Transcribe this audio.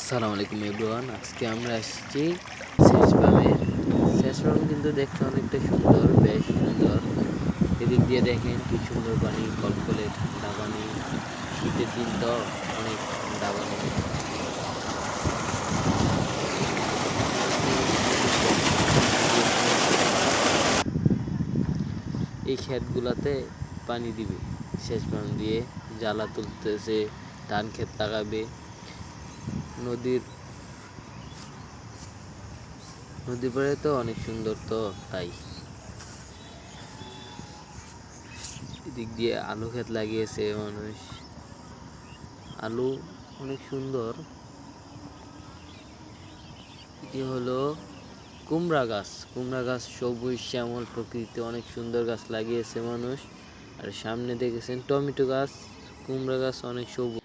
আসসালামু আলাইকুম এভরিওয়ান। আজকে আমরা এসেছি সেচ পাম্পে। সেচ পাম্প কিন্তু দেখতে অনেকটা সুন্দর, বেশ সুন্দর। এদিক দিয়ে দেখেন কি সুন্দর পানি, কলকলে ঠান্ডা পানি। শীতের দিন তো অনেক ঠান্ডা পানি। এই ক্ষেতগুলাতে পানি দিবে সেচ পাম্প দিয়ে। জ্বালা তুলতেছে, ধান ক্ষেত লাগাবে। নদীর পাড়ে তো অনেক সুন্দর, তো তাই এদিক দিয়ে আলু ক্ষেত লাগিয়েছে মানুষ। আলু অনেক সুন্দর। এটি হলো কুমড়া গাছ, সবুজ শ্যামল প্রকৃতি, অনেক সুন্দর গাছ লাগিয়েছে মানুষ। আর সামনে দেখেছেন টমেটো গাছ, কুমড়া গাছ অনেক সবুজ।